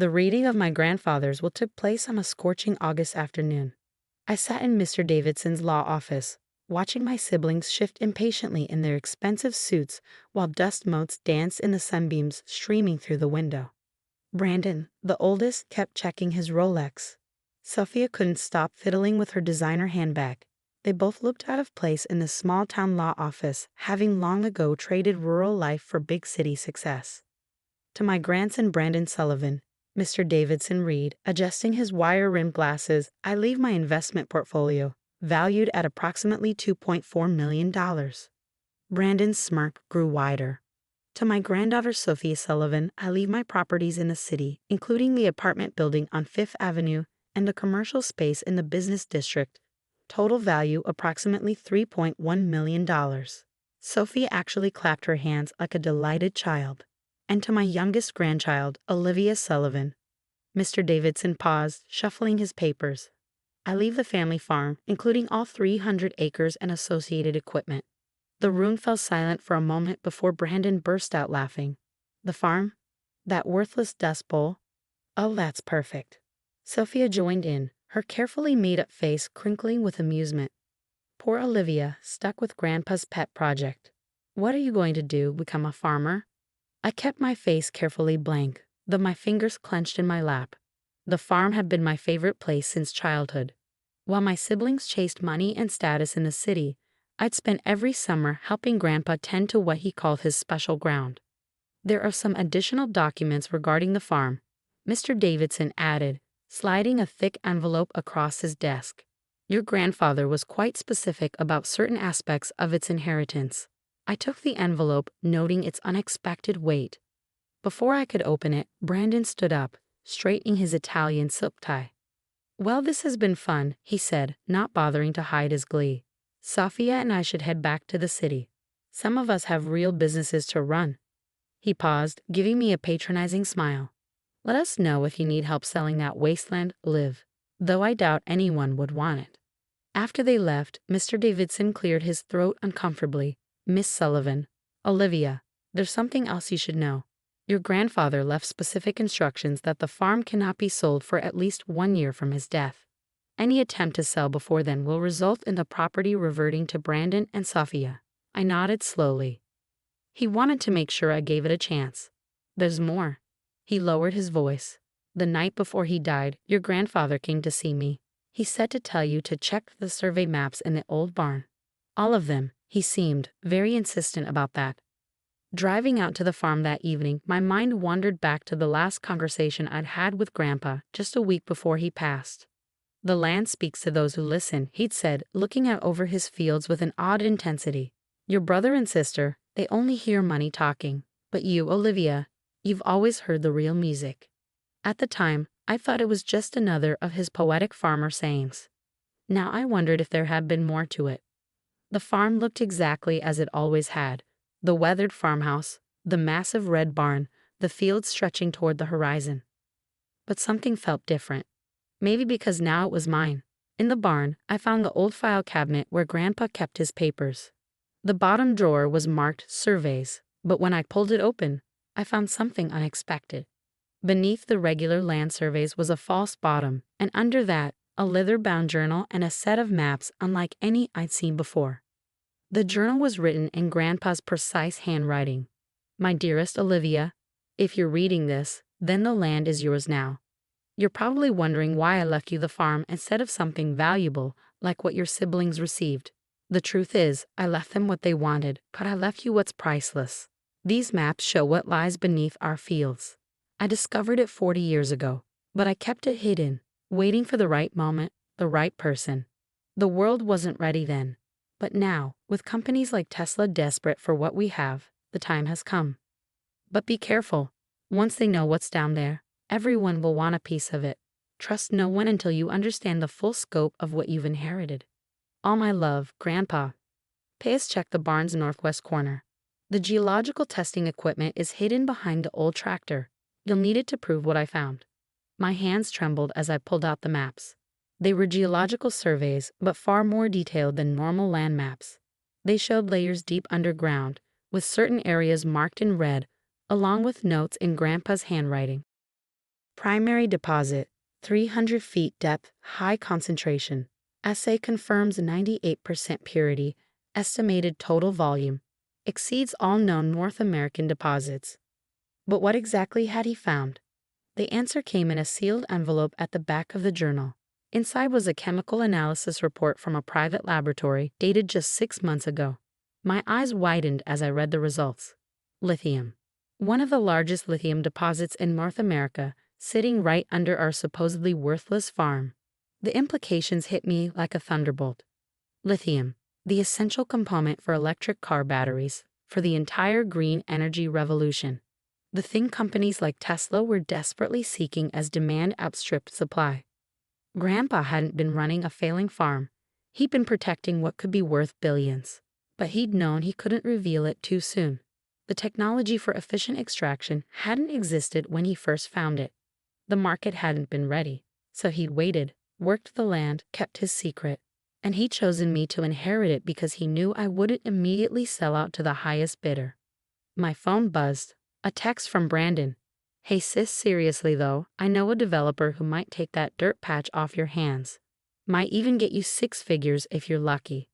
The reading of my grandfather's will took place on a scorching August afternoon. I sat in Mr. Davidson's law office, watching my siblings shift impatiently in their expensive suits while dust motes danced in the sunbeams streaming through the window. Brandon, the oldest, kept checking his Rolex. Sophia couldn't stop fiddling with her designer handbag. They both looked out of place in the small-town law office, having long ago traded rural life for big city success. To my grandson Brandon Sullivan, Mr. Davidson read, adjusting his wire-rimmed glasses, I leave my investment portfolio, valued at approximately $2.4 million. Brandon's smirk grew wider. To my granddaughter Sophia Sullivan, I leave my properties in the city, including the apartment building on Fifth Avenue and a commercial space in the business district. Total value approximately $3.1 million. Sophia actually clapped her hands like a delighted child. And to my youngest grandchild, Olivia Sullivan. Mr. Davidson paused, shuffling his papers. I leave the family farm, including all 300 acres and associated equipment. The room fell silent for a moment before Brandon burst out laughing. The farm? That worthless dust bowl? Oh, that's perfect. Sophia joined in, her carefully made-up face crinkling with amusement. Poor Olivia, stuck with Grandpa's pet project. What are you going to do, become a farmer? I kept my face carefully blank, though my fingers clenched in my lap. The farm had been my favorite place since childhood. While my siblings chased money and status in the city, I'd spent every summer helping Grandpa tend to what he called his special ground. There are some additional documents regarding the farm, Mr. Davidson added, sliding a thick envelope across his desk. Your grandfather was quite specific about certain aspects of its inheritance. I took the envelope, noting its unexpected weight. Before I could open it, Brandon stood up, straightening his Italian silk tie. Well, this has been fun, he said, not bothering to hide his glee. Sophia and I should head back to the city. Some of us have real businesses to run. He paused, giving me a patronizing smile. Let us know if you need help selling that wasteland, Liv, though I doubt anyone would want it. After they left, Mr. Davidson cleared his throat uncomfortably. Miss Sullivan, Olivia, there's something else you should know. Your grandfather left specific instructions that the farm cannot be sold for at least 1 year from his death. Any attempt to sell before then will result in the property reverting to Brandon and Sophia. I nodded slowly. He wanted to make sure I gave it a chance. There's more. He lowered his voice. The night before he died, your grandfather came to see me. He said to tell you to check the survey maps in the old barn. All of them. He seemed very insistent about that. Driving out to the farm that evening, my mind wandered back to the last conversation I'd had with Grandpa just a week before he passed. The land speaks to those who listen, he'd said, looking out over his fields with an odd intensity. Your brother and sister, they only hear money talking. But you, Olivia, you've always heard the real music. At the time, I thought it was just another of his poetic farmer sayings. Now I wondered if there had been more to it. The farm looked exactly as it always had. The weathered farmhouse, the massive red barn, the fields stretching toward the horizon. But something felt different. Maybe because now it was mine. In the barn, I found the old file cabinet where Grandpa kept his papers. The bottom drawer was marked Surveys, but when I pulled it open, I found something unexpected. Beneath the regular land surveys was a false bottom, and under that, a leather-bound journal and a set of maps unlike any I'd seen before. The journal was written in Grandpa's precise handwriting. My dearest Olivia, if you're reading this, then the land is yours now. You're probably wondering why I left you the farm instead of something valuable like what your siblings received. The truth is, I left them what they wanted, but I left you what's priceless. These maps show what lies beneath our fields. I discovered it 40 years ago, but I kept it hidden, waiting for the right moment, the right person. The world wasn't ready then. But now, with companies like Tesla desperate for what we have, the time has come. But be careful. Once they know what's down there, everyone will want a piece of it. Trust no one until you understand the full scope of what you've inherited. All my love, Grandpa. P.S. Check the barn's northwest corner. The geological testing equipment is hidden behind the old tractor. You'll need it to prove what I found. My hands trembled as I pulled out the maps. They were geological surveys, but far more detailed than normal land maps. They showed layers deep underground, with certain areas marked in red, along with notes in Grandpa's handwriting. Primary deposit, 300 feet depth, high concentration. Assay confirms 98% purity. Estimated total volume exceeds all known North American deposits. But what exactly had he found? The answer came in a sealed envelope at the back of the journal. Inside was a chemical analysis report from a private laboratory dated just 6 months ago. My eyes widened as I read the results. Lithium. One of the largest lithium deposits in North America, sitting right under our supposedly worthless farm. The implications hit me like a thunderbolt. Lithium, the essential component for electric car batteries, for the entire green energy revolution. The thing companies like Tesla were desperately seeking as demand outstripped supply. Grandpa hadn't been running a failing farm. He'd been protecting what could be worth billions. But he'd known he couldn't reveal it too soon. The technology for efficient extraction hadn't existed when he first found it. The market hadn't been ready. So he'd waited, worked the land, kept his secret. And he'd chosen me to inherit it because he knew I wouldn't immediately sell out to the highest bidder. My phone buzzed. A text from Brandon. Hey sis, seriously though, I know a developer who might take that dirt patch off your hands. Might even get you 6 figures if you're lucky.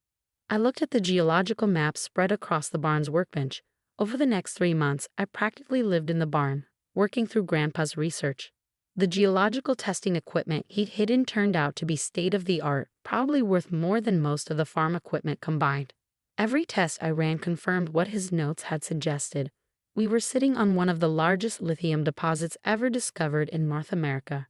I looked at the geological map spread across the barn's workbench. Over the next 3 months, I practically lived in the barn, working through Grandpa's research. The geological testing equipment he'd hidden turned out to be state-of-the-art, probably worth more than most of the farm equipment combined. Every test I ran confirmed what his notes had suggested. We were sitting on one of the largest lithium deposits ever discovered in North America.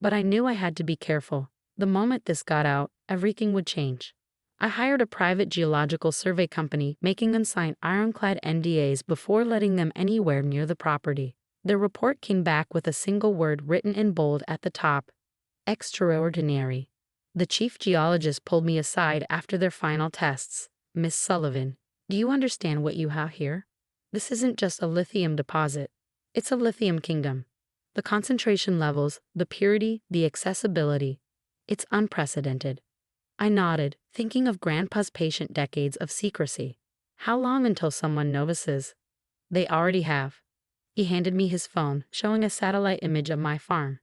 But I knew I had to be careful. The moment this got out, everything would change. I hired a private geological survey company, making them sign ironclad NDAs before letting them anywhere near the property. Their report came back with a single word written in bold at the top: extraordinary. The chief geologist pulled me aside after their final tests. Miss Sullivan, do you understand what you have here? This isn't just a lithium deposit. It's a lithium kingdom. The concentration levels, the purity, the accessibility. It's unprecedented. I nodded, thinking of Grandpa's patient decades of secrecy. How long until someone notices? They already have. He handed me his phone, showing a satellite image of my farm.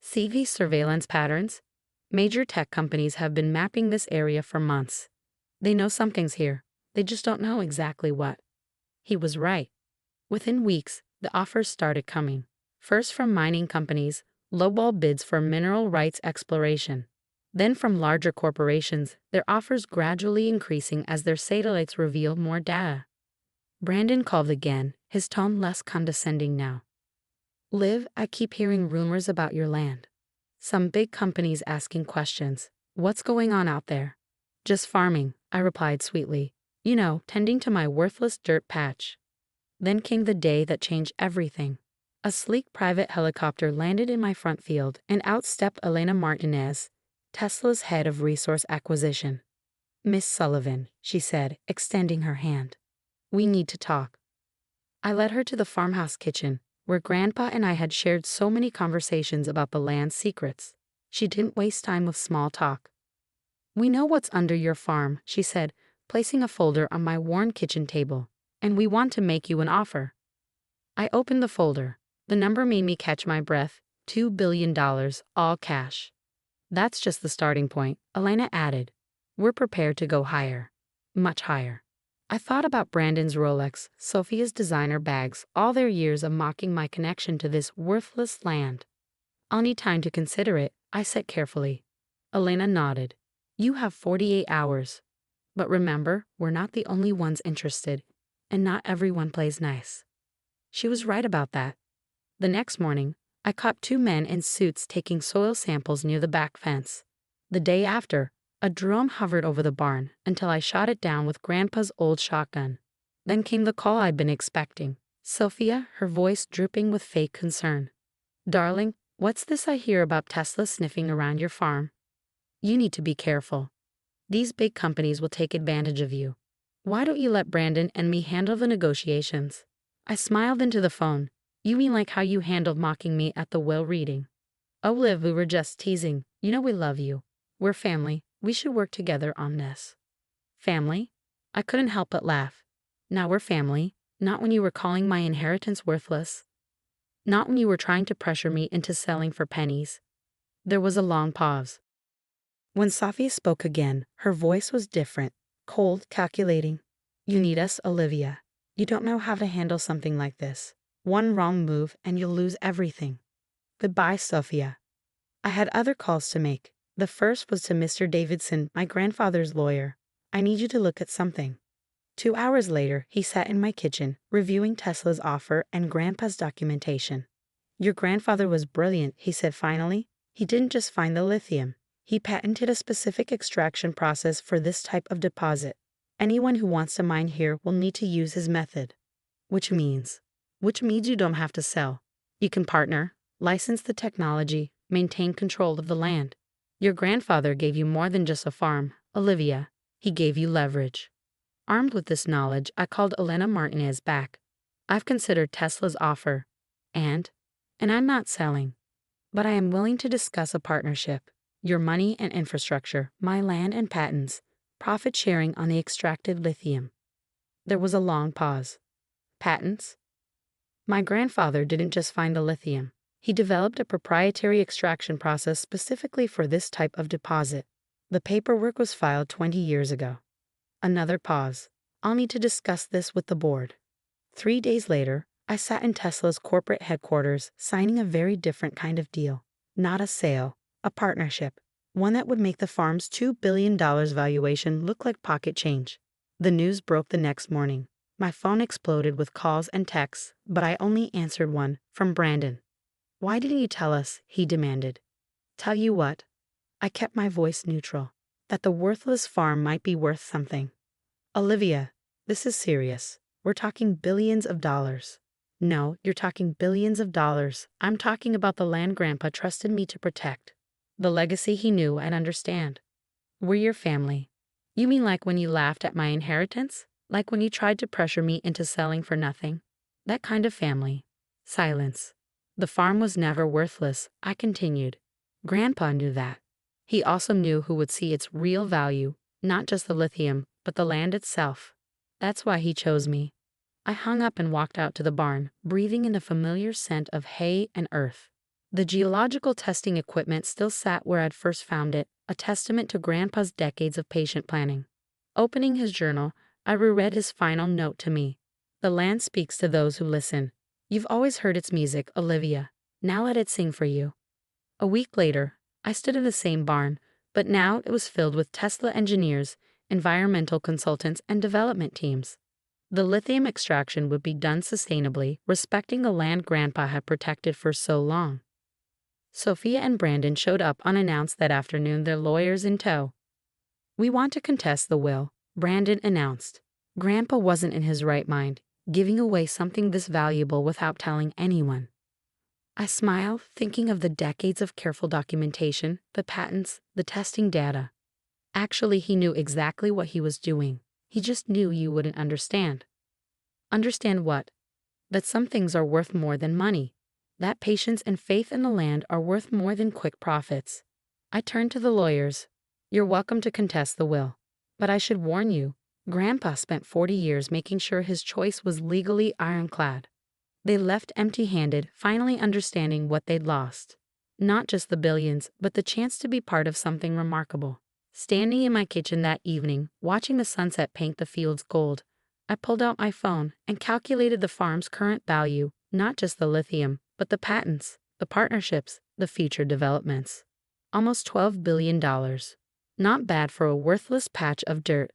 See these surveillance patterns? Major tech companies have been mapping this area for months. They know something's here. They just don't know exactly what. He was right. Within weeks, the offers started coming. First from mining companies, lowball bids for mineral rights exploration. Then from larger corporations, their offers gradually increasing as their satellites revealed more data. Brandon called again, his tone less condescending now. Liv, I keep hearing rumors about your land. Some big companies asking questions. What's going on out there? Just farming, I replied sweetly. You know, tending to my worthless dirt patch. Then came the day that changed everything. A sleek private helicopter landed in my front field, and out stepped Elena Martinez, Tesla's head of resource acquisition. Miss Sullivan, she said, extending her hand. We need to talk. I led her to the farmhouse kitchen, where Grandpa and I had shared so many conversations about the land's secrets. She didn't waste time with small talk. We know what's under your farm, she said, placing a folder on my worn kitchen table, and we want to make you an offer. I opened the folder. The number made me catch my breath. $2 billion, all cash. That's just the starting point, Elena added. We're prepared to go higher. Much higher. I thought about Brandon's Rolex, Sophia's designer bags, all their years of mocking my connection to this worthless land. I'll need time to consider it, I said carefully. Elena nodded. You have 48 hours. But remember, we're not the only ones interested, and not everyone plays nice. She was right about that. The next morning, I caught 2 men in suits taking soil samples near the back fence. The day after, a drone hovered over the barn until I shot it down with Grandpa's old shotgun. Then came the call I'd been expecting. Sophia, her voice dripping with fake concern. Darling, what's this I hear about Tesla sniffing around your farm? You need to be careful. These big companies will take advantage of you. Why don't you let Brandon and me handle the negotiations? I smiled into the phone. You mean like how you handled mocking me at the will reading? Oh, Liv, we were just teasing. You know we love you. We're family. We should work together on this. Family? I couldn't help but laugh. Now we're family, not when you were calling my inheritance worthless. Not when you were trying to pressure me into selling for pennies." There was a long pause. When Sophia spoke again, her voice was different, cold, calculating. "You need us, Olivia. You don't know how to handle something like this. One wrong move and you'll lose everything." "Goodbye, Sophia." I had other calls to make. The first was to Mr. Davidson, my grandfather's lawyer. "I need you to look at something." 2 hours later, he sat in my kitchen, reviewing Tesla's offer and Grandpa's documentation. "Your grandfather was brilliant," he said finally. "He didn't just find the lithium. He patented a specific extraction process for this type of deposit. Anyone who wants to mine here will need to use his method." Which means you don't have to sell. You can partner, license the technology, maintain control of the land. Your grandfather gave you more than just a farm, Olivia. He gave you leverage. Armed with this knowledge, I called Elena Martinez back. "I've considered Tesla's offer, and I'm not selling. But I am willing to discuss a partnership. Your money and infrastructure, my land and patents, profit sharing on the extracted lithium." There was a long pause. "Patents?" "My grandfather didn't just find the lithium. He developed a proprietary extraction process specifically for this type of deposit. The paperwork was filed 20 years ago." Another pause. "I'll need to discuss this with the board." 3 days later, I sat in Tesla's corporate headquarters, signing a very different kind of deal. Not a sale, a partnership. One that would make the farm's $2 billion valuation look like pocket change. The news broke the next morning. My phone exploded with calls and texts, but I only answered one, from Brandon. "Why didn't you tell us?" he demanded. "Tell you what?" I kept my voice neutral. "That the worthless farm might be worth something." "Olivia, this is serious. We're talking billions of dollars." "No, you're talking billions of dollars. I'm talking about the land Grandpa trusted me to protect. The legacy he knew I'd understand." "We're your family." "You mean like when you laughed at my inheritance? Like when you tried to pressure me into selling for nothing?" "That kind of family." Silence. "The farm was never worthless," I continued. "Grandpa knew that. He also knew who would see its real value, not just the lithium, but the land itself. That's why he chose me." I hung up and walked out to the barn, breathing in the familiar scent of hay and earth. The geological testing equipment still sat where I'd first found it, a testament to Grandpa's decades of patient planning. Opening his journal, I reread his final note to me. "The land speaks to those who listen. You've always heard its music, Olivia. Now let it sing for you." A week later, I stood in the same barn, but now it was filled with Tesla engineers, environmental consultants, and development teams. The lithium extraction would be done sustainably, respecting the land Grandpa had protected for so long. Sophia and Brandon showed up unannounced that afternoon, their lawyers in tow. "We want to contest the will," Brandon announced. Grandpa wasn't in his right mind, giving away something this valuable without telling anyone. I smiled, thinking of the decades of careful documentation, the patents, the testing data. Actually, he knew exactly what he was doing. He just knew you wouldn't understand. Understand what? That some things are worth more than money. That patience and faith in the land are worth more than quick profits. I turned to the lawyers. "You're welcome to contest the will. But I should warn you, Grandpa spent 40 years making sure his choice was legally ironclad." They left empty-handed, finally understanding what they'd lost. Not just the billions, but the chance to be part of something remarkable. Standing in my kitchen that evening, watching the sunset paint the fields gold, I pulled out my phone and calculated the farm's current value, not just the lithium, but the patents, the partnerships, the future developments. Almost $12 billion. Not bad for a worthless patch of dirt.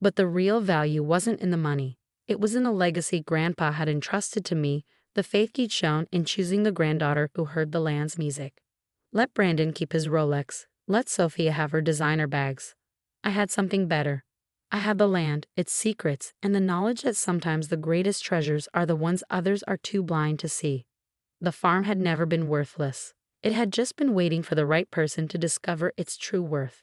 But the real value wasn't in the money. It was in the legacy Grandpa had entrusted to me, the faith he'd shown in choosing the granddaughter who heard the land's music. Let Brandon keep his Rolex. Let Sophia have her designer bags. I had something better. I had the land, its secrets, and the knowledge that sometimes the greatest treasures are the ones others are too blind to see. The farm had never been worthless. It had just been waiting for the right person to discover its true worth.